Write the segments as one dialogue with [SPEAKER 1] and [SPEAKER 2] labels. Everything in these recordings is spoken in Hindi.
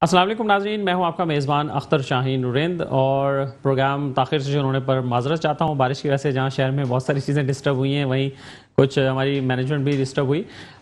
[SPEAKER 1] अस्सलाम वालेकुम नाज़रीन, मैं हूं आपका मेज़बान अख्तर शाहीन नुरेंद और प्रोग्राम ताख़िर से शुरू होने पर माज़रत चाहता हूं। बारिश की वजह से जहां शहर में बहुत सारी चीज़ें डिस्टर्ब हुई हैं, वहीं कुछ हमारी मैनेजमेंट भी डिस्टर्ब हुई।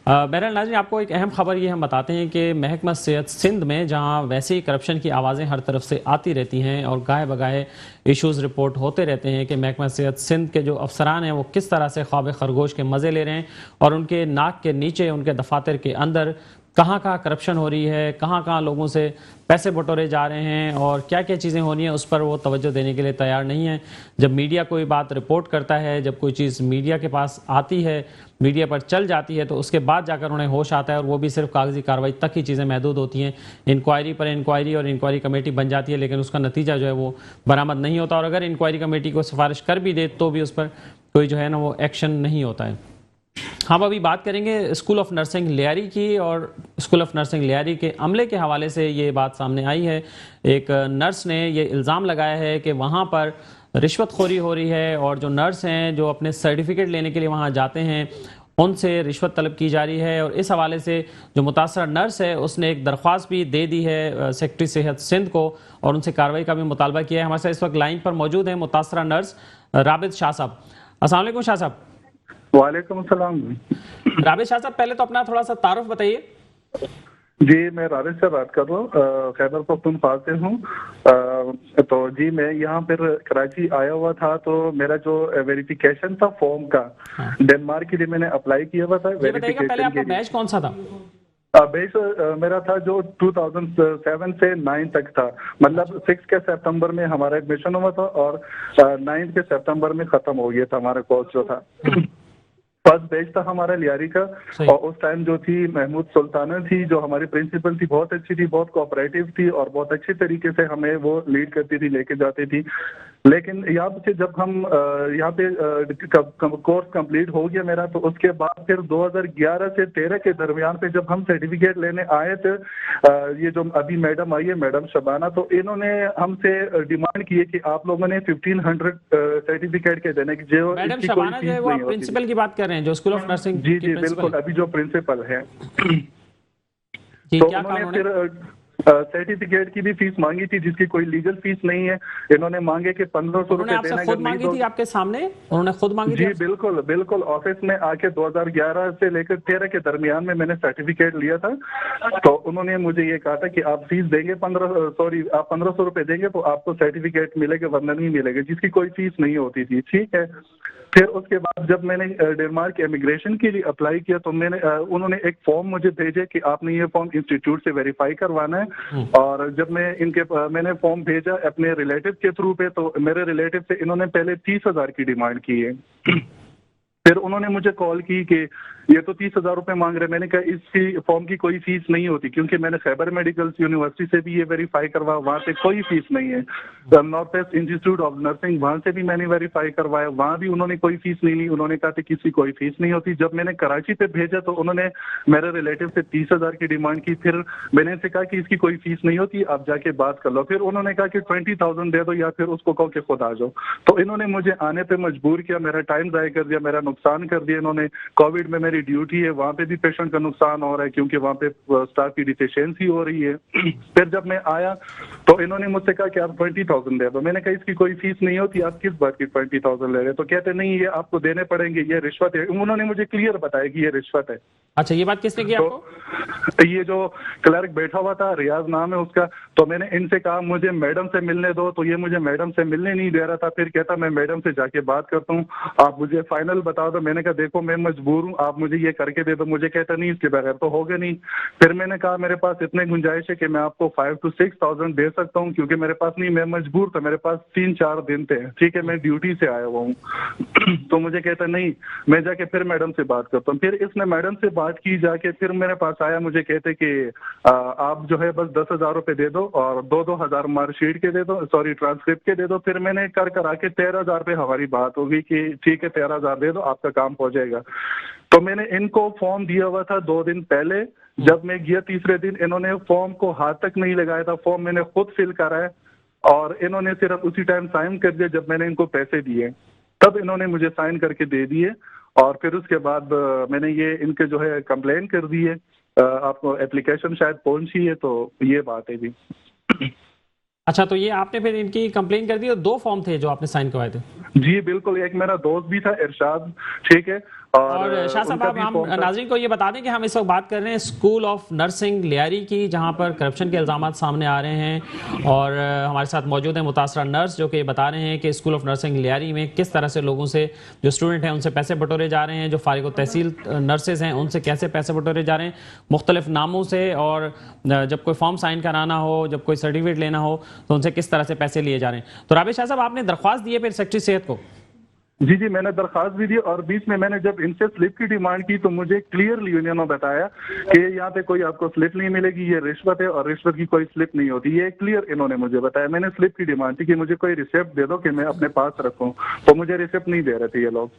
[SPEAKER 1] बहरहाल नाज़रीन, आपको एक अहम खबर ये हम बताते हैं कि महकमा सेहत सिंध में जहां वैसे ही करप्शन की आवाज़ें हर तरफ से आती रहती हैं और गाहे बगाहे इशूज़ रिपोर्ट होते रहते हैं कि महकमा सेहत सिंध के जो अफसरान हैं वो किस तरह से ख्वाब खरगोश के मज़े ले रहे हैं और उनके नाक के नीचे, उनके दफातर के अंदर कहाँ कहाँ करप्शन हो रही है, कहाँ कहाँ लोगों से पैसे बटोरे जा रहे हैं और क्या क्या चीज़ें होनी है, उस पर वो तवज्जो देने के लिए तैयार नहीं है। जब मीडिया कोई बात रिपोर्ट करता है, जब कोई चीज़ मीडिया के पास आती है, मीडिया पर चल जाती है, तो उसके बाद जाकर उन्हें होश आता है और वो भी सिर्फ कागजी कार्रवाई तक ही चीज़ें महदूद होती हैं। इंक्वायरी पर इंक्वायरी और इंक्वायरी कमेटी बन जाती है, लेकिन उसका नतीजा जो है वो बरामद नहीं होता और अगर इंक्वायरी कमेटी को सिफारिश कर भी दे तो भी उस पर कोई जो है ना वो एक्शन नहीं होता है। हम अभी बात करेंगे स्कूल ऑफ नर्सिंग लियारी की और स्कूल ऑफ नर्सिंग लियारी के अमले के हवाले से ये बात सामने आई है। एक नर्स ने ये इल्ज़ाम लगाया है कि वहाँ पर रिश्वतखोरी हो रही है और जो नर्स हैं जो अपने सर्टिफिकेट लेने के लिए वहाँ जाते हैं उनसे रिश्वत तलब की जा रही है और इस हवाले से जो मुतासर नर्स है उसने एक दरख्वास्त भी दे दी है सेक्रेटरी सेहत सिंध को और उनसे कार्रवाई का भी मुतालबा किया है। हमारे साथ इस वक्त लाइन पर मौजूद है मुतासरा नर्स राबिद शाह साहब। अस्सलाम वालेकुम शाह साहब।
[SPEAKER 2] वालेकुम सलाम।
[SPEAKER 1] राबिद शाह साहब, पहले तो अपना थोड़ा सा तारुफ बताइए।
[SPEAKER 2] जी, मैं राबिद से बात कर रहा हूँ, खैबर पख्तूनख्वा से हूँ। तो जी मैं यहाँ पर कराची आया हुआ था, तो मेरा जो वेरिफिकेशन था फॉर्म का,
[SPEAKER 1] हाँ।
[SPEAKER 2] डेनमार्क के लिए मैंने अप्लाई किया हुआ था
[SPEAKER 1] ये बताइएगा पहले
[SPEAKER 2] वेरिफिकेशन के
[SPEAKER 1] आपका
[SPEAKER 2] लिए।
[SPEAKER 1] बैच कौन सा था?
[SPEAKER 2] बेस मेरा था जो 2007 से 9 तक था, मतलब 6 के सितंबर में हमारा एडमिशन हुआ था और 9 के सितंबर में खत्म हो गया था हमारा कोर्स जो था। फर्स्ट बैच था हमारा लियारी का और उस टाइम जो थी महमूद सुल्ताना थी जो हमारी प्रिंसिपल थी, बहुत अच्छी थी, बहुत कोऑपरेटिव थी और बहुत अच्छी तरीके से हमें वो लीड करती थी, लेके जाती थी। लेकिन यहाँ से जब हम यहाँ पे कोर्स कंप्लीट हो गया मेरा, तो उसके बाद फिर 2011 से 13 के दरमियान पे जब हम सर्टिफिकेट लेने आए थे, ये जो अभी मैडम आई है मैडम शबाना, तो इन्होंने हमसे डिमांड की है कि आप लोगों ने 1500 सर्टिफिकेट के देने की, जो
[SPEAKER 1] मैडम
[SPEAKER 2] इसकी कोई
[SPEAKER 1] शबाना जो
[SPEAKER 2] फीस
[SPEAKER 1] है वो
[SPEAKER 2] नहीं
[SPEAKER 1] आप
[SPEAKER 2] होती थी।
[SPEAKER 1] प्रिंसिपल की बात कर रहे हैं, जो स्कूल ऑफ नर्सिंग
[SPEAKER 2] जी
[SPEAKER 1] की
[SPEAKER 2] जी
[SPEAKER 1] प्रिंसिपल
[SPEAKER 2] बिल्कुल,
[SPEAKER 1] है?
[SPEAKER 2] अभी जो प्रिंसिपल है।
[SPEAKER 1] जी,
[SPEAKER 2] तो
[SPEAKER 1] क्या कहा
[SPEAKER 2] उन्होंने
[SPEAKER 1] उन्होंने?
[SPEAKER 2] फिर सर्टिफिकेट की भी फीस मांगी थी, जिसकी कोई लीगल फीस नहीं है। इन्होंने मांगे कि 1500
[SPEAKER 1] उन्होंने
[SPEAKER 2] रुपए
[SPEAKER 1] आपसे
[SPEAKER 2] देना,
[SPEAKER 1] खुद
[SPEAKER 2] अगर नहीं
[SPEAKER 1] मांगी
[SPEAKER 2] दो।
[SPEAKER 1] थी आपके सामने? उन्होंने खुद मांगी थी
[SPEAKER 2] जी
[SPEAKER 1] आपसे?
[SPEAKER 2] बिल्कुल बिल्कुल, ऑफिस में आके 2011 से लेकर 13 के दरमियान में मैंने सर्टिफिकेट लिया था। तो उन्होंने मुझे ये कहा था कि आप फीस देंगे, आप 1500 रुपए देंगे तो आपको सर्टिफिकेट मिलेगा, वरना नहीं मिलेगा, जिसकी कोई फीस नहीं होती थी। ठीक है। फिर उसके बाद जब मैंने डेनमार्क इमिग्रेशन के लिए अप्लाई किया, तो उन्होंने एक फॉर्म मुझे भेजे कि आपने ये फॉर्म इंस्टीट्यूट से वेरीफाई करवाना है। और जब मैंने फॉर्म भेजा अपने रिलेटिव के थ्रू पे, तो मेरे रिलेटिव से इन्होंने पहले 30,000 की डिमांड की है। फिर उन्होंने मुझे कॉल की कि ये तो 30,000 रुपए मांग रहे हैं। मैंने कहा इसकी फॉर्म की कोई फीस नहीं होती, क्योंकि मैंने खैबर मेडिकल यूनिवर्सिटी से भी ये वेरीफाई करवाया, वहाँ पे कोई फीस नहीं है। North west institute of nursing, वहाँ से भी मैंने वेरीफाई करवाया, वहाँ भी उन्होंने कोई फीस नहीं ली। उन्होंने कहा कि किसी कोई फीस नहीं होती। जब मैंने कराची पे भेजा, तो उन्होंने मेरे रिलेटिव से 30,000 की डिमांड की। फिर मैंने इनसे कहा कि इसकी कोई फीस नहीं होती, आप जाके बात कर लो। फिर उन्होंने कहा कि 20,000 दे दो या फिर उसको कहो कि खुद आ जाओ। तो इन्होंने मुझे आने पे मजबूर किया, मेरा टाइम ज़ाया कर दिया, मेरा नुकसान कर दिया इन्होंने। कोविड में मेरी ड्यूटी है, वहाँ पे भी पेशेंट का नुकसान हो रहा है, क्योंकि वहाँ पे स्टाफ की डिफिशियंसी हो रही है। फिर जब मैं आया, तो इन्होंने मुझसे कहा कि आप 20,000 दे दो। मैंने कहा इसकी कोई फीस नहीं होती, आप किस बात की 20,000 ले रहे हैं? तो कहते नहीं, ये आपको देने पड़ेंगे, ये रिश्वत है। उन्होंने मुझे क्लियर बताया कि ये रिश्वत है।
[SPEAKER 1] अच्छा, ये बात किसने की आपको?
[SPEAKER 2] तो ये जो क्लर्क बैठा हुआ था, रियाज नाम है उसका, तो मैंने इनसे कहा मुझे मैडम से मिलने दो, तो ये मुझे मैडम से मिलने नहीं दे रहा था। फिर कहता मैं मैडम से जाके बात करता हूँ, आप मुझे फाइनल बता दो। मैंने कहा देखो मैं मजबूर हूँ, आप मुझे ये करके दे दो। मुझे कहता नहीं, इसके बगैर तो होगा नहीं। फिर मैंने कहा मेरे पास इतने गुंजाइश है कि मैं आपको 5 to 6,000 दे सकता हूँ, क्योंकि मेरे पास नहीं, मैं मजबूर था, मेरे पास 3-4 दिन थे। ठीक है, मैं ड्यूटी से आया हुआ हूँ। तो मुझे कहता नहीं, मैं जाके फिर मैडम से बात करता हूँ। फिर इसने मैडम से बात की जाके, फिर मेरे पास आया, मुझे कहते कि आप जो है बस 10,000 रुपए दे दो और 2-2 हजार मार्कशीट के दे दो, सॉरी ट्रांसक्रिप्ट के दे दो। फिर मैंने कर आके 13,000 पे हमारी बात होगी कि ठीक है 13,000 दे दो, आपका काम हो जाएगा। तो मैंने इनको फॉर्म दिया हुआ था 2 दिन पहले। जब मैं गया तीसरे दिन, इन्होंने फॉर्म को हाथ तक नहीं लगाया था। फॉर्म मैंने खुद फिल करा है और इन्होंने सिर्फ उसी टाइम साइन कर दिया जब मैंने इनको पैसे दिए, तब इन्होंने मुझे साइन करके दे दिए। और फिर उसके बाद मैंने ये इनके जो है कंप्लेन कर दी है आपको एप्लीकेशन शायद पहुंची है, तो ये बात है जी।
[SPEAKER 1] अच्छा, तो ये आपने फिर इनकी कंप्लेन कर दी और 2 फॉर्म थे जो आपने साइन करवाए थे?
[SPEAKER 2] जी बिल्कुल, एक मेरा दोस्त भी था इरशाद, ठीक है,
[SPEAKER 1] और शाह साहब,
[SPEAKER 2] उनका
[SPEAKER 1] आप
[SPEAKER 2] भी
[SPEAKER 1] हम
[SPEAKER 2] फॉर्म था।
[SPEAKER 1] नाज़रीन को ये बता दें कि हम इस वक्त बात कर रहे हैं स्कूल ऑफ नर्सिंग लियारी की, जहां पर करप्शन के इल्ज़ामात सामने आ रहे हैं। और हमारे साथ मौजूद है मुतासरा नर्स, जो कि बता रहे हैं कि स्कूल ऑफ नर्सिंग लियारी में किस तरह से लोगों से, जो स्टूडेंट हैं उनसे पैसे बटोरे जा रहे हैं, जो फारिग तहसील नर्सेज हैं उनसे कैसे पैसे बटोरे जा रहे हैं मुख्तलिफ नामों से। और जब कोई फॉर्म साइन कराना हो, जब कोई सर्टिफिकेट लेना हो, तो उनसे किस तरह से पैसे लिए जा रहे हैं। तो राबिया शाह साहब, आपने दरख्वास्त दी है फिर सेक्रेटरी सेहत को?
[SPEAKER 2] जी जी, मैंने दरखास्त भी दी, और बीच में मैंने जब इनसे स्लिप की डिमांड की तो मुझे क्लियरली यूनियन ने बताया कि यहाँ पे कोई आपको स्लिप नहीं मिलेगी, ये रिश्वत है और रिश्वत की कोई स्लिप नहीं होती। ये क्लियर इन्होंने मुझे बताया। मैंने स्लिप की डिमांड की कि मुझे कोई रिसिप्ट दे दो कि मैं अपने पास रखूं, तो मुझे रिसिप्ट नहीं दे रहे थे ये लोग।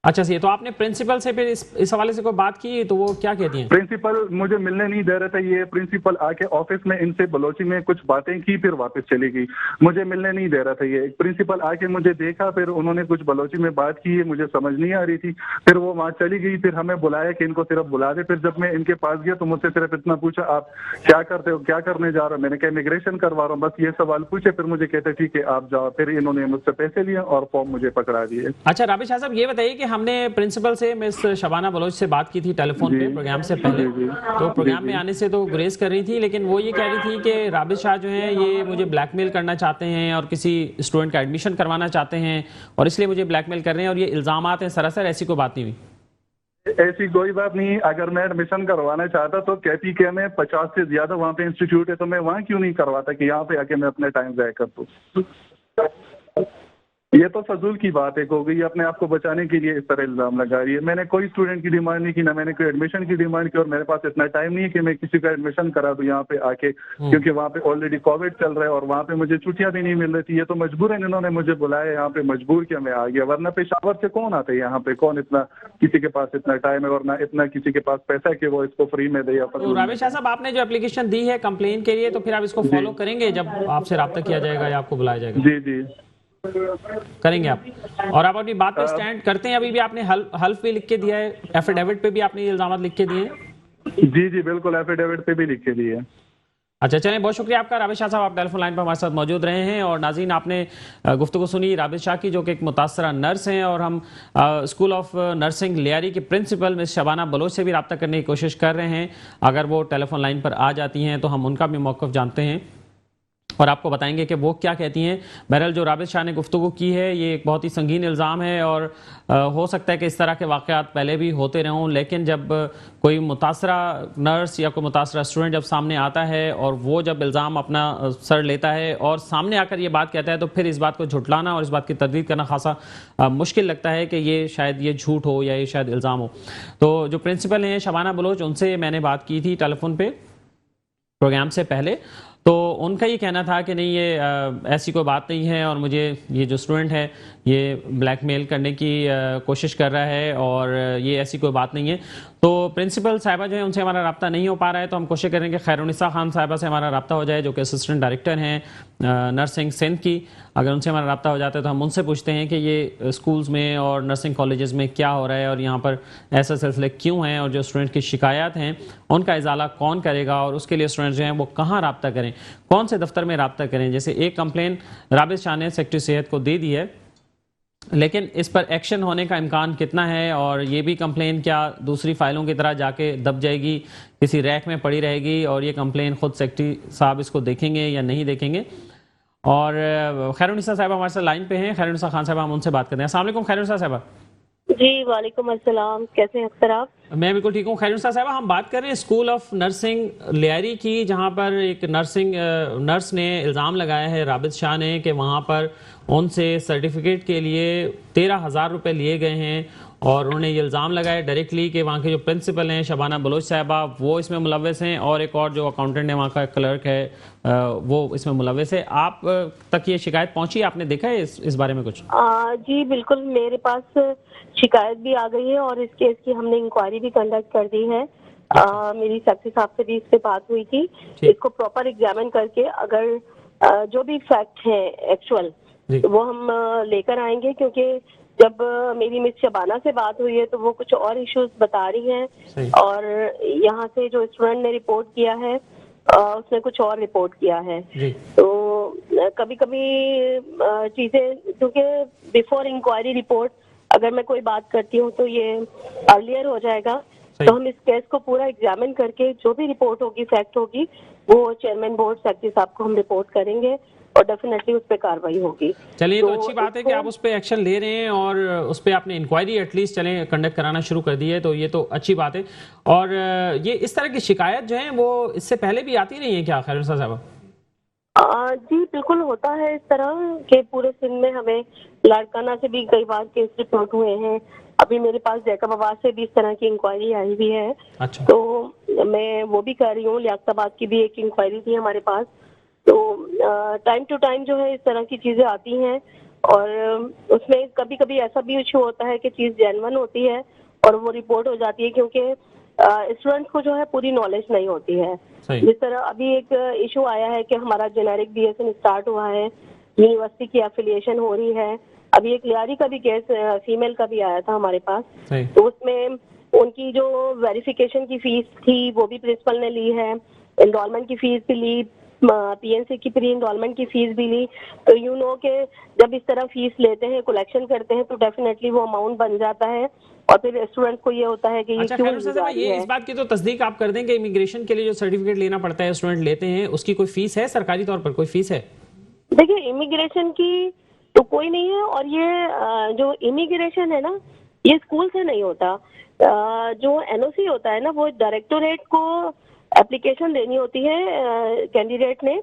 [SPEAKER 1] अच्छा सही, तो आपने प्रिंसिपल से फिर इस हवाले से कोई बात की, तो वो क्या कहती हैं?
[SPEAKER 2] प्रिंसिपल मुझे मिलने नहीं दे रहे थे। ये प्रिंसिपल आके ऑफिस में इनसे बलोची में कुछ बातें की, फिर वापस चली गई। मुझे मिलने नहीं दे रहा था। ये प्रिंसिपल आके मुझे देखा, फिर उन्होंने कुछ बलोची में बात की, मुझे समझ नहीं आ रही थी। फिर वो वहां चली गई। फिर हमें बुलाया कि इनको सिर्फ बुला दे। फिर जब मैं इनके पास गया तो मुझसे सिर्फ इतना पूछा, आप क्या करते हो, क्या करने जा रहे हो? मैंने कहा इमिग्रेशन करवा रहा हूँ, बस ये सवाल पूछे। फिर मुझे कहते ठीक है आप जाओ। फिर इन्होंने मुझसे पैसे लिए और फॉर्म मुझे पकड़ा दिए।
[SPEAKER 1] अच्छा राबिया शाह साहब, ये बताइए कि हमने प्रिंसिपल से मिस शबाना बलोच से बात की थी टेलीफोन पे प्रोग्राम से पहले। तो प्रोग्राम में आने से तो गुरेज कर रही थी, लेकिन वो ये कह रही थी कि राबिया शाह जो है ये मुझे ब्लैकमेल करना चाहते हैं और किसी स्टूडेंट का एडमिशन करवाना चाहते हैं और इसलिए मुझे ब्लैकमेल कर रहे हैं, और ये इल्जामात हैं सरासर। ऐसी कोई बात नहीं हुई।
[SPEAKER 2] ऐसी कोई बात नहीं। अगर मैं एडमिशन करवाना चाहता तो कहती कि मैं 50 से ज्यादा वहाँ पे इंस्टीट्यूट है, तो मैं वहाँ क्यों नहीं करवाता कि यहाँ पे आके मैं अपने टाइम जाया कर दूँ। ये तो फजूल की बात है हो गई। अपने आप को बचाने के लिए इस तरह इल्जाम लगा रही है। मैंने कोई स्टूडेंट की डिमांड नहीं की, ना मैंने कोई एडमिशन की डिमांड की, और मेरे पास इतना टाइम नहीं है कि मैं किसी का एडमिशन करा दूं यहाँ पे आके, क्योंकि वहाँ पे ऑलरेडी कोविड चल रहा है और वहाँ पे मुझे छुट्टियां भी नहीं मिल रही थी। ये तो मजबूरन इन्होंने मुझे बुलाया यहाँ पे, मजबूर किया, मैं आ गया। वरना पेशावर से कौन आता है यहाँ पे? कौन इतना, किसी के पास इतना टाइम है और ना इतना किसी के पास पैसा है कि वो इसको फ्री में दे या
[SPEAKER 1] तो राबिया शाह साहब, आपने जो एप्लीकेशन दी है कंप्लेन के लिए, तो फिर आप इसको फॉलो करेंगे जब आपसे रब्ता किया जाएगा या आपको बुलाया जाएगा?
[SPEAKER 2] जी जी
[SPEAKER 1] करेंगे आप। और आप अपनी बात पे स्टैंड करते हैं? अभी भी आपने हल्फ भी लिख के दिया है, एफिडेविट पे भी आपने ये इल्जामात लिख के दिए हैं?
[SPEAKER 2] जी जी बिल्कुल, एफिडेविट पे भी लिख के दिए।
[SPEAKER 1] अच्छा चलें, बहुत शुक्रिया आपका राबिया शाह साहब, आप टेलीफोन लाइन पर हमारे साथ मौजूद रहे हैं। और नाज़रीन, आपने गुफ्तगू सुनी राबिया शाह की, जो कि एक मुतासरा नर्स हैं, और हम स्कूल ऑफ नर्सिंग लियारी के प्रिंसिपल मिस शबाना बलोच से भी रब्ता करने की कोशिश कर रहे हैं। अगर वो टेलीफोन लाइन पर आ जाती हैं तो हम उनका भी मौक़िफ़ जानते हैं और आपको बताएंगे कि वो क्या कहती हैं। बहरहाल, जो राबिया शाह ने गुफ्तगू की है ये एक बहुत ही संगीन इल्ज़ाम है, और हो सकता है कि इस तरह के वाक़यात पहले भी होते रहूं, लेकिन जब कोई मुतासरा नर्स या कोई मुतासरा स्टूडेंट जब सामने आता है और वो जब इल्ज़ाम अपना सर लेता है और सामने आकर ये बात कहता है, तो फिर इस बात को झुटलाना और इस बात की तरदीद करना खासा मुश्किल लगता है कि ये शायद ये झूठ हो या ये शायद इल्ज़ाम हो। तो जो प्रिंसिपल हैं शबाना बलोच, उनसे मैंने बात की थी टेलीफोन पर प्रोग्राम से पहले। तो उनका ये कहना था कि नहीं, ये ऐसी कोई बात नहीं है और मुझे ये जो स्टूडेंट है ये ब्लैकमेल करने की कोशिश कर रहा है और ये ऐसी कोई बात नहीं है। तो प्रिंसिपल साहिबा जो है उनसे हमारा रब्ता नहीं हो पा रहा है, तो हम कोशिश करेंगे खैरुनिसा खान साहिबा से हमारा रब्ता हो जाए, जो कि असिस्टेंट डायरेक्टर हैं नर्सिंग सिंध की। अगर उनसे हमारा रब्ता हो जाता है तो हम उनसे पूछते हैं कि ये स्कूल्स में और नर्सिंग कॉलेजेस में क्या हो रहा है और यहाँ पर ऐसे सिलसिले क्यों हैं, और जो स्टूडेंट की शिकायत हैं उनका इजाला कौन करेगा, और उसके लिए स्टूडेंट जो हैं वो कहाँ रब्ता करें, कौन से दफ्तर में रब्ता करें। जैसे एक कंप्लेन राबिया शाह ने सेक्रेटरी सेहत को दे दी है, लेकिन इस पर एक्शन होने का इम्कान कितना है, और ये भी कंप्लेन क्या दूसरी फाइलों की तरह जाके दब जाएगी, किसी रैक में पड़ी रहेगी, और ये कंप्लेन खुद सेक्रेटरी साहब इसको देखेंगे या नहीं देखेंगे। और खैरुनिसा साहब हमारे साथ लाइन पे हैं, खैरुनिसा खान साहब, हम उनसे बात करते हैं। अस्सलाम वालेकुम खैरुनिसा साहब।
[SPEAKER 3] जी वालेकुम अस्सलाम, कैसे हैं अख्तर आप?
[SPEAKER 1] मैं बिल्कुल ठीक हूँ। खैरुनिसा साहब, हम बात कर रहे हैं स्कूल ऑफ नर्सिंग लियारी की, जहाँ पर एक नर्स ने इल्ज़ाम लगाया है राबिया शाह ने कि वहाँ पर उनसे सर्टिफिकेट के लिए 13,000 रुपये लिए गए हैं, और उन्होंने ये इल्ज़ाम लगाया डायरेक्टली कि वहाँ के जो प्रिंसिपल हैं शबाना बलोच साहिबा वो इसमें मुलव्वस हैं, और एक और जो अकाउंटेंट है वहाँ का क्लर्क है वो इसमें मुलव्वस है। आप तक ये शिकायत पहुँची? आपने देखा है इस बारे में कुछ?
[SPEAKER 3] जी बिल्कुल, मेरे पास शिकायत भी आ गई है और इस केस की हमने इंक्वायरी भी कंडक्ट कर दी है। मेरी सेक्रेटरी साहब से भी इस पे बात हुई थी। इसको प्रॉपर एग्जामिन करके अगर जो भी फैक्ट है एक्चुअल वो हम लेकर आएंगे, क्योंकि जब मेरी मिस शबाना से बात हुई है तो वो कुछ और इश्यूज बता रही हैं,
[SPEAKER 1] सही।
[SPEAKER 3] और यहाँ से जो स्टूडेंट ने रिपोर्ट किया है उसने कुछ और रिपोर्ट किया है।
[SPEAKER 1] जी।
[SPEAKER 3] तो कभी कभी चीजें, क्योंकि बिफोर इंक्वायरी रिपोर्ट अगर मैं कोई बात करती हूँ तो ये अर्लियर हो जाएगा,
[SPEAKER 1] सही।
[SPEAKER 3] तो हम इस केस को पूरा एग्जामिन करके जो भी रिपोर्ट होगी, फैक्ट होगी, वो चेयरमैन बोर्ड सेक्रेटरी साहब को हम रिपोर्ट करेंगे और डेफिनेटली उस पर कार्रवाई होगी।
[SPEAKER 1] चलिए, तो अच्छी बात है कि आप उस पर एक्शन ले रहे हैं और उस पर आपने इंक्वायरी एटलीस्ट चलें कंडक्ट कराना शुरू कर दी है, तो ये तो अच्छी बात है। और ये इस तरह की शिकायत जो है वो इससे पहले भी आती रही है क्या खैरुनिसा साहब?
[SPEAKER 3] जी बिल्कुल होता है इस तरह के, पूरे सिंध में हमें लाड़काना से भी कई बार केस रिपोर्ट हुए हैं। अभी मेरे पास जैकबाबाद से भी इस तरह की इंक्वायरी आई हुई है।
[SPEAKER 1] अच्छा।
[SPEAKER 3] तो मैं वो भी कर रही हूँ, लियाकताबाद की भी एक इंक्वायरी थी हमारे पास। तो टाइम टू टाइम जो है इस तरह की चीजें आती हैं, और उसमें कभी कभी ऐसा भी इशू होता है कि चीज जेन्युइन होती है और वो रिपोर्ट हो जाती है, क्योंकि स्टूडेंट्स को जो है पूरी नॉलेज नहीं होती है। जिस तरह अभी एक इशू आया है कि हमारा जेनेरिक BSN स्टार्ट हुआ है, यूनिवर्सिटी की एफिलिएशन हो रही है। अभी एक लियारी का भी केस फीमेल का भी आया था हमारे पास, तो उसमें उनकी जो वेरिफिकेशन की फीस थी वो भी प्रिंसिपल ने ली है, एनरोलमेंट की फीस भी ली, PNC की प्री एनरोलमेंट की फीस भी ली। तो यू नो के जब इस तरह फीस लेते हैं, कलेक्शन करते हैं, तो डेफिनेटली वो अमाउंट बन जाता है और फिर स्टूडेंट को ये होता है कि
[SPEAKER 1] अच्छा खैरुनिसा साहब, ये इस बात की तो तस्दीक आप कर दें कि इमिग्रेशन के लिए जो सर्टिफिकेट लेना पड़ता है स्टूडेंट लेते हैं, उसकी कोई फीस है? सरकारी तौर पर कोई फीस है?
[SPEAKER 3] देखिए, इमिग्रेशन की तो कोई नहीं है, और ये जो इमिग्रेशन है ना, ये स्कूल से नहीं होता। जो NOC होता है ना, वो डायरेक्टोरेट को एप्लीकेशन देनी होती है कैंडिडेट ने,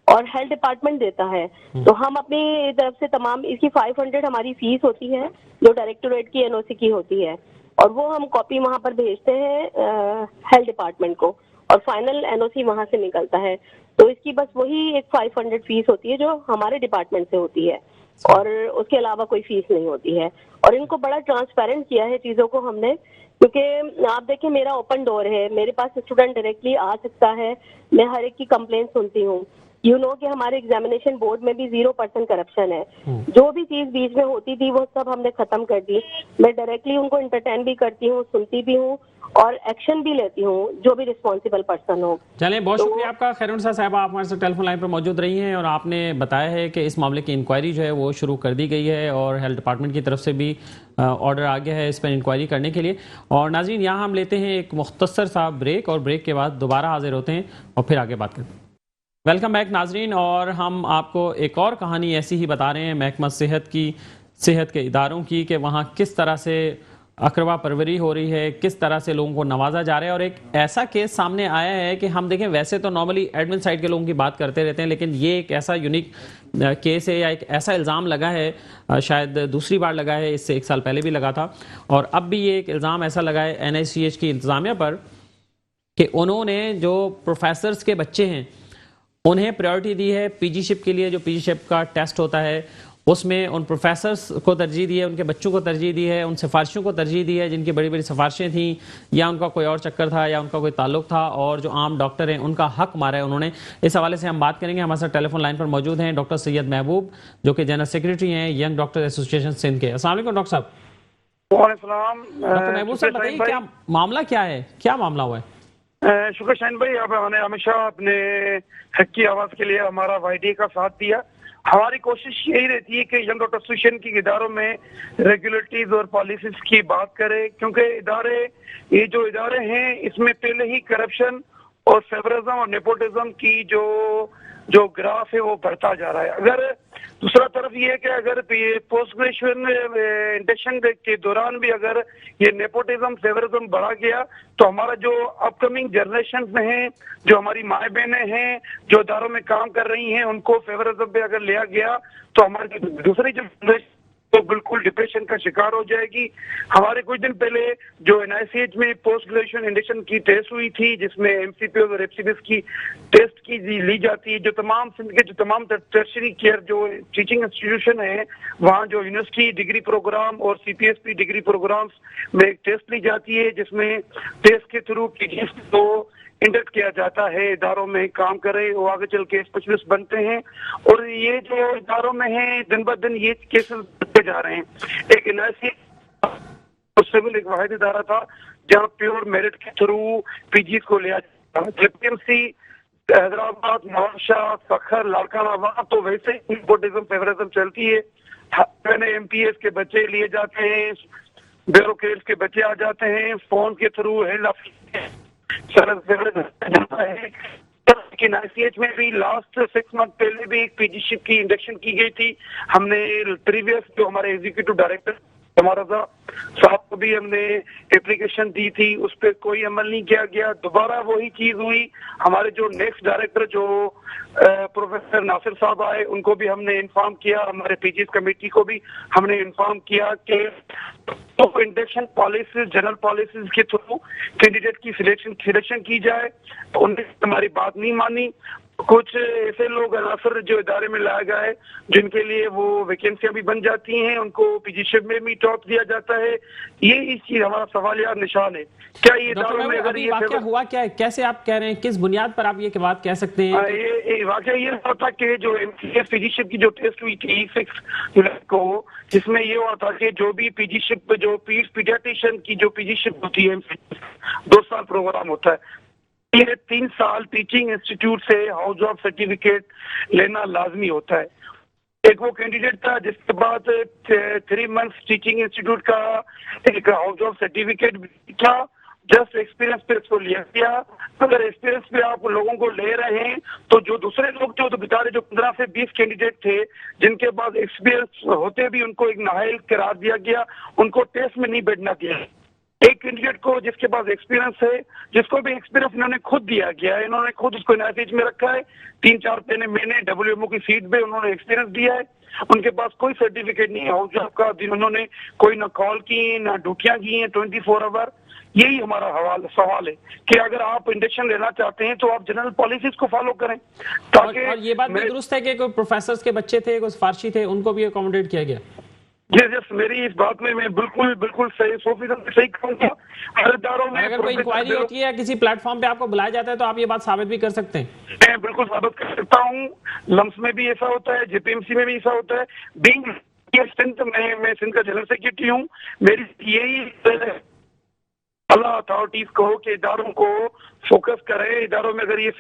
[SPEAKER 3] और हेल्थ डिपार्टमेंट देता है। तो हम अपनी तरफ से तमाम, इसकी 500 हमारी फीस होती है जो डायरेक्टोरेट की NOC की होती है, और वो हम कॉपी वहां पर भेजते हैं हेल्थ डिपार्टमेंट को, और फाइनल NOC वहां से निकलता है। तो इसकी बस वही एक 500 फीस होती है जो हमारे डिपार्टमेंट से होती है, और उसके अलावा कोई फीस नहीं होती है। और इनको बड़ा ट्रांसपेरेंट किया है चीजों को हमने, क्योंकि आप देखिए मेरा ओपन डोर है, मेरे पास स्टूडेंट डायरेक्टली आ सकता है, मैं हर एक की कंप्लेंट सुनती हूँ। यू नो कि हमारे एग्जामिनेशन बोर्ड में भी 0% करप्शन है। जो भी चीज बीच में होती थी वो सब हमने खत्म कर दी। मैं डायरेक्टली उनको एंटरटेन भी करती हूँ, सुनती भी हूँ, और एक्शन भी लेती हूँ जो भी रिस्पॉन्सिबल पर्सन हो।
[SPEAKER 1] चलें, बहुत शुक्रिया आपका खैरुनिसा साहब, आप हमारे साथ टेलीफोन लाइन पर मौजूद रही हैं और आपने बताया है कि इस मामले की इंक्वायरी जो है वो शुरू कर दी गई है और हेल्थ डिपार्टमेंट की तरफ से भी ऑर्डर आ गया है इस पर इंक्वायरी करने के लिए। और नाज़रीन, यहाँ हम लेते हैं एक मुख्तसर सा ब्रेक, और ब्रेक के बाद दोबारा हाजिर होते हैं और फिर आगे बात करते हैं। वेलकम बैक नाजरीन, और हम आपको एक और कहानी ऐसी ही बता रहे हैं महकमा सेहत की, सेहत के इदारों की, कि वहाँ किस तरह से अकरवा परवरी हो रही है, किस तरह से लोगों को नवाजा जा रहा है। और एक ऐसा केस सामने आया है कि हम देखें, वैसे तो नॉर्मली एडमिन साइड के लोगों की बात करते रहते हैं, लेकिन ये एक ऐसा यूनिक केस है या एक ऐसा इल्ज़ाम लगा है, शायद दूसरी बार लगा है, इससे 1 साल पहले भी लगा था, और अब भी ये एक इल्ज़ाम ऐसा लगा है NICH की इंतज़ामिया पर कि उन्होंने जो प्रोफेसर्स के बच्चे हैं उन्हें प्रायोरिटी दी है PGशिप के लिए। जो PGशिप का टेस्ट होता है उसमें उन प्रोफेसर्स को तरजीह दी है, उनके बच्चों को तरजीह दी है, उन सिफारिशों को तरजीह दी है जिनकी बड़ी बड़ी सिफारिशें थी, या उनका कोई और चक्कर था, या उनका कोई ताल्लुक था, और जो आम डॉक्टर हैं उनका हक मारा है उन्होंने। इस हवाले से हम बात करेंगे। हमारे साथ टेलीफोन लाइन पर मौजूद हैं डॉक्टर सैयद महबूब, जो कि जनरल सेक्रेटरी हैं यंग डॉक्टर एसोसिएशन सिंध के। अस्सलाम वालेकुम डॉक्टर साहब। डॉक्टर महबूब साहब, बताइए क्या मामला, क्या है, क्या मामला हुआ है?
[SPEAKER 4] शुक्र शाहीन भाई, आपने हमेशा अपने हक की आवाज के लिए हमारा YDA का साथ दिया। हमारी कोशिश यही रहती है कि यंग डॉक्टर एसोसिएशन के इदारों में रेगुलेटरीज और पॉलिसीज की बात करें, क्योंकि ये जो इदारे हैं इसमें पहले ही करप्शन और फेवरिज्म और नेपोटिज्म की जो ग्राफ है वो बढ़ता जा रहा है। अगर दूसरा तरफ ये है कि अगर पोस्ट ग्रेजुएशन इंडक्शन के दौरान भी अगर ये नेपोटिज्म फेवरिज्म बढ़ा गया, तो हमारा जो अपकमिंग जनरेशन में है, जो हमारी माए बहनें हैं जो इदारों में काम कर रही हैं, उनको फेवरिज्म पे अगर लिया गया तो हमारी दूसरी जो जनरेशन तो बिल्कुल डिप्रेशन का शिकार हो जाएगी। हमारे कुछ दिन पहले जो NICH में पोस्ट ग्रेजुएशन इंडक्शन की टेस्ट हुई थी, जिसमें MCPs और FCPs की टेस्ट की ली जाती है, जो तमाम सिंध के जो तमाम टर्शरी केयर जो टीचिंग इंस्टीट्यूशन है, वहाँ जो यूनिवर्सिटी डिग्री प्रोग्राम और CPSP डिग्री प्रोग्राम्स में एक टेस्ट ली जाती है, जिसमें टेस्ट के थ्रू PGs को इंडक्ट किया जाता है, इदारों में काम करे, वो आगे चल के स्पेशलिस्ट बनते हैं। और ये जो इदारों में है दिन ब दिन ये केसेस जा रहे हैं। एक एनआईसी सिविल एक वाहिद इदारा था जहाँ प्योर मेरिट के थ्रू पीजी को लिया जाता है। जेपीएमसी हैदराबाद, नवाबशाह, सखर, लाड़काना, वहाँ तो वैसे ही नेपोटिज्म फेवरिज्म चलती है। मैंने एमपीएस के बच्चे लिए जाते हैं, ब्यूरोक्रेट्स के बच्चे आ जाते हैं, फोन के थ्रू लेकिन आईसीएच में भी लास्ट 6 मंथ पहले भी एक पीजीशिप की इंडक्शन की गई थी। हमने प्रीवियस जो हमारे एग्जीक्यूटिव डायरेक्टर हमारा साहब को भी हमने एप्लीकेशन दी थी, उस पर कोई अमल नहीं किया गया। दोबारा वही चीज हुई। हमारे जो नेक्स्ट डायरेक्टर जो प्रोफेसर नासिर साहब आए, उनको भी हमने इन्फॉर्म किया, हमारे पीजीएस कमेटी को भी हमने इन्फॉर्म किया कि तो इंडक्शन पॉलिसीज, जनरल पॉलिसीज के थ्रू कैंडिडेट की सिलेक्शन की जाए। तो उन्होंने हमारी बात नहीं मानी। कुछ ऐसे लोग अनासर जो इदारे में लाया गया है जिनके लिए वो वैकेंसियां भी बन जाती हैं, उनको पीजीशिप में भी टॉप दिया जाता है। ये इस चीज हमारा सवाल या निशान है। क्या ये इदारों में अगर ये
[SPEAKER 1] वाकया हुआ क्या है, कैसे आप कह रहे हैं, किस बुनियाद पर आप ये बात कह सकते हैं?
[SPEAKER 4] ये वाकया ये हुआ था कि जो एमसीएस पीजीशिप की जो टेस्ट हुई थी 6 जुलाई को, जिसमें ये हुआ था कि जो भी पीजीशिप जो पीडियाट्रिशियन की जो पीजीशिप होती है 2 साल प्रोग्राम होता है, ये 3 साल टीचिंग इंस्टीट्यूट से हाउस जॉब सर्टिफिकेट लेना लाजमी होता है। एक वो कैंडिडेट था जिसके बाद 3 मंथ्स टीचिंग इंस्टीट्यूट का एक हाउस जॉब सर्टिफिकेट था। जस्ट एक्सपीरियंस पे इसको लिया गया। अगर एक्सपीरियंस पे आप लोगों को ले रहे हैं तो जो दूसरे लोग थे तो बेचारे जो 15 से 20 कैंडिडेट थे जिनके पास एक्सपीरियंस होते भी उनको एक नाअहल करार दिया गया, उनको टेस्ट में नहीं बैठना दिया। एक कैंडिडेट को जिसके पास एक्सपीरियंस है, जिसको भी एक्सपीरियंस इन्होंने खुद दिया गया है, इन्होंने खुद उसको एनआईसीएच में रखा है। 3-4 महीने डब्ल्यूएमओ की सीट पे उन्होंने एक्सपीरियंस दिया है। उनके पास कोई सर्टिफिकेट नहीं है हाउस जॉब का, जिन्होंने कोई ना कॉल की ना ड्यूटियां की हैं 24 आवर। यही हमारा सवाल है कि अगर आप इंडक्शन लेना चाहते हैं तो आप जनरल पॉलिसीज को फॉलो करें ताकि
[SPEAKER 1] और ये बात भी दुरुस्त है कि कोई प्रोफेसर के बच्चे थे, कुछ फारसी थे, उनको भी अकोमोडेट किया गया?
[SPEAKER 4] यस, मेरी इस बात में मैं बिल्कुल सही 100% सही कहूँगा। हर इदारों में
[SPEAKER 1] अगर कोई इंक्वायरी होती है या किसी प्लेटफॉर्म पे आपको बुलाया जाता है तो आप ये बात साबित भी कर सकते हैं?
[SPEAKER 4] मैं बिल्कुल साबित कर सकता हूँ। लम्स में भी ऐसा होता है, जेपीएमसी में भी ऐसा होता है। बीइंग मैं सिंध का जनरल सेक्रेटरी हूँ। मेरी यही अल्लाह अथॉरिटीज को कि इदारों को फोकस करें। इदारों में अगर ये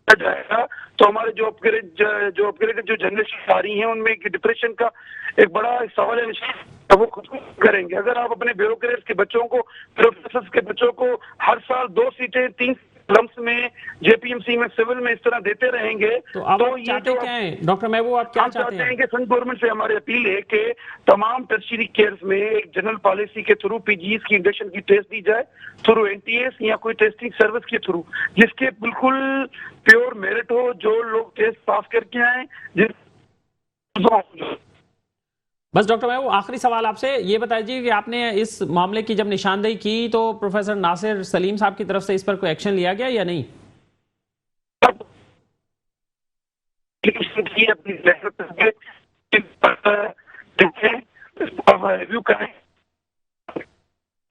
[SPEAKER 4] जाएगा तो हमारे जो अपग्रेडेड जो जनरेशन आ रही हैं उनमें डिप्रेशन का एक बड़ा सवाल है, तो वो खुद करेंगे। अगर आप अपने ब्यूरोक्रेट्स के बच्चों को, प्रोफेसर्स के बच्चों को हर साल 2 सीटें 3 लम्स में जेपीएमसी में सिविल में इस तरह देते रहेंगे
[SPEAKER 1] तो ये जो क्या है डॉक्टर महबूब, आप क्या चाहते हैं?
[SPEAKER 4] कि सेंट्रल गवर्नमेंट से हमारी अपील है कि तमाम टर्शियरी केयर्स में एक जनरल पॉलिसी के थ्रू पीजीएस की इंडक्शन की टेस्ट दी जाए थ्रू एनटीएस या कोई टेस्टिंग सर्विस के थ्रू, जिसके बिल्कुल प्योर मेरिट हो, जो लोग टेस्ट पास करके आए।
[SPEAKER 1] बस डॉक्टर महबूब, आखिरी सवाल आपसे ये बताइए कि आपने इस मामले की जब निशानदेही की तो प्रोफेसर नासिर सलीम साहब की तरफ से इस पर कोई एक्शन लिया गया या नहीं?
[SPEAKER 4] रिव्यू करें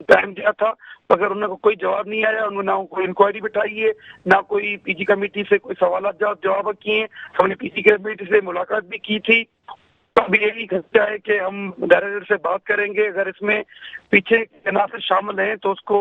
[SPEAKER 4] टाइम दिया था, अगर उन्होंने कोई जवाब नहीं आया, उन्होंने ना कोई इंक्वायरी बिठाई है, ना कोई पीजी कमेटी से कोई सवाल जवाब किए। हमने पीजी कमेटी से मुलाकात भी की थी। अभी यही खर्चा है कि हम डायरेक्टर से बात करेंगे। अगर इसमें पीछे नासिर शामिल हैं तो उसको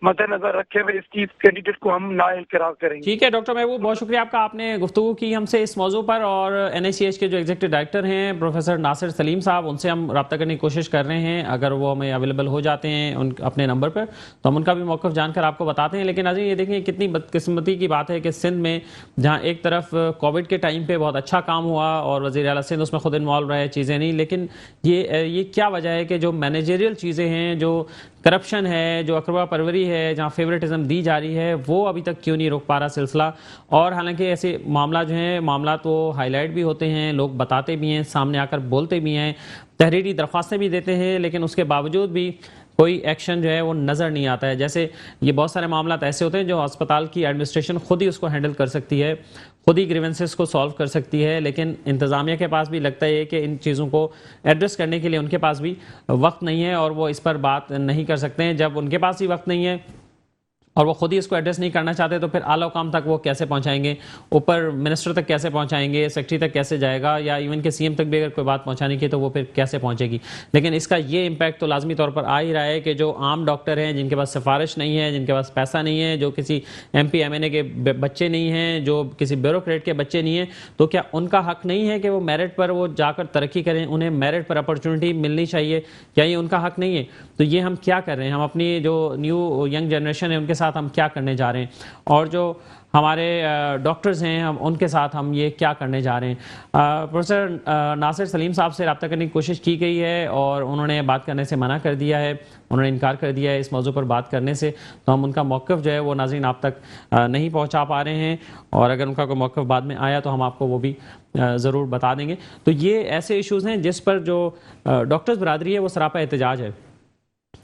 [SPEAKER 4] मद्देनजर रखे हुए इस कैंडिडेट को हम नाअहल करार करेंगे।
[SPEAKER 1] ठीक है डॉक्टर महबूब, बहुत शुक्रिया आपका, आपने गुफ्तगू की हमसे इस मौजू पर। और एनआईसीएच के जो एग्जीक्यूटिव डायरेक्टर हैं प्रोफेसर नासिर सलीम साहब, उनसे हम रब्ता करने की कोशिश कर रहे हैं। अगर वो हमें अवेलेबल हो जाते हैं अपने नंबर पर तो हम उनका भी मौक़िफ़ जानकर आपको बताते हैं। लेकिन अजय, ये देखें कितनी बदकिस्मती की बात है कि सिंध में जहाँ एक तरफ कोविड के टाइम पर बहुत अच्छा काम हुआ और वज़ीर आला सिंध उसमें खुद इन्वॉल्व रहे, चीज़ें नहीं, लेकिन ये क्या वजह है कि जो मैनेजरियल चीज़ें हैं, जो करप्शन है, जो अकरवा परवरी है, जहाँ फेवरेटिज्म दी जा रही है, वो अभी तक क्यों नहीं रोक पा रहा सिलसिला? और हालांकि ऐसे मामला जो हैं, मामला तो हाईलाइट भी होते हैं, लोग बताते भी हैं, सामने आकर बोलते भी हैं, तहरीरी दरख्वास्तें भी देते हैं, लेकिन उसके बावजूद भी कोई एक्शन जो है वो नज़र नहीं आता है। जैसे ये बहुत सारे मामला ऐसे होते हैं जो अस्पताल की एडमिनिस्ट्रेशन खुद ही उसको हैंडल कर सकती है, खुद ही ग्रीवेंसेस को सॉल्व कर सकती है, लेकिन इंतज़ामिया के पास भी लगता है कि इन चीज़ों को एड्रेस करने के लिए उनके पास भी वक्त नहीं है और वो इस पर बात नहीं कर सकते हैं। जब उनके पास ही वक्त नहीं है और वो खुद ही इसको एड्रेस नहीं करना चाहते तो फिर आला हुकाम तक वो कैसे पहुंचाएंगे, ऊपर मिनिस्टर तक कैसे पहुंचाएंगे, सेक्रेटरी तक कैसे जाएगा, या इवन के सीएम तक भी अगर कोई बात पहुंचाने की तो वो फिर कैसे पहुंचेगी। लेकिन इसका ये इम्पैक्ट तो लाजमी तौर पर आ ही रहा है कि जो आम डॉक्टर हैं, जिनके पास सिफारिश नहीं है, जिनके पास पैसा नहीं है, जो किसी MP MNA के बच्चे नहीं हैं, जो किसी ब्यूरोक्रेट के बच्चे नहीं हैं, तो क्या उनका हक नहीं है कि वो मेरिट पर वो जाकर तरक्की करें, उन्हें मेरिट पर अपॉर्चुनिटी मिलनी चाहिए? क्या ये उनका हक नहीं है? तो ये हम क्या कर रहे हैं, हम अपनी जो न्यू यंग जनरेशन है उनके साथ हम क्या करने जा रहे हैं, और जो हमारे डॉक्टर्स हैं हम उनके साथ हम ये क्या करने जा रहे हैं। प्रोफेसर नासिर सलीम साहब से रब्ता करने की कोशिश की गई है और उन्होंने बात करने से मना कर दिया है, उन्होंने इनकार कर दिया है इस मौजू पर बात करने से। तो हम उनका मौक़िफ़ जो है वो नाज़रीन आप तक नहीं पहुंचा पा रहे हैं, और अगर उनका कोई मौक़िफ़ बाद में आया तो हम आपको वो भी ज़रूर बता देंगे। तो ये ऐसे इशूज़ हैं जिस पर जो डॉक्टर्स बरादरी है वो सरापा एहतजाज है।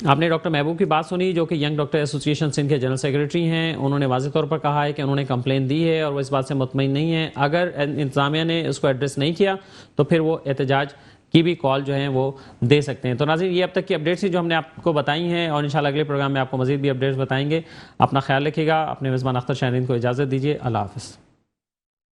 [SPEAKER 1] आपने डॉक्टर महबूब की बात सुनी, जो कि यंग डॉक्टर एसोसिएशन सिंध के जनरल सेक्रेटरी हैं। उन्होंने वाज़ेह तौर पर कहा है कि उन्होंने कंप्लेन दी है और वो इस बात से मुतमईन नहीं है। अगर इंतज़ामिया ने इसको एड्रेस नहीं किया तो फिर वो एहतजाज की भी कॉल जो है वो दे सकते हैं। तो नाज़रीन, ये अब तक की अपडेट्स थी जो हमने आपको बताई हैं, और इंशाल्लाह अगले प्रोग्राम में आपको मज़ीद भी अपडेट्स बताएंगे। अपना ख्याल रखिएगा। अपने मेज़बान अख्तर शाहीन को इजाज़त दीजिए। अल्लाह हाफ़िज़।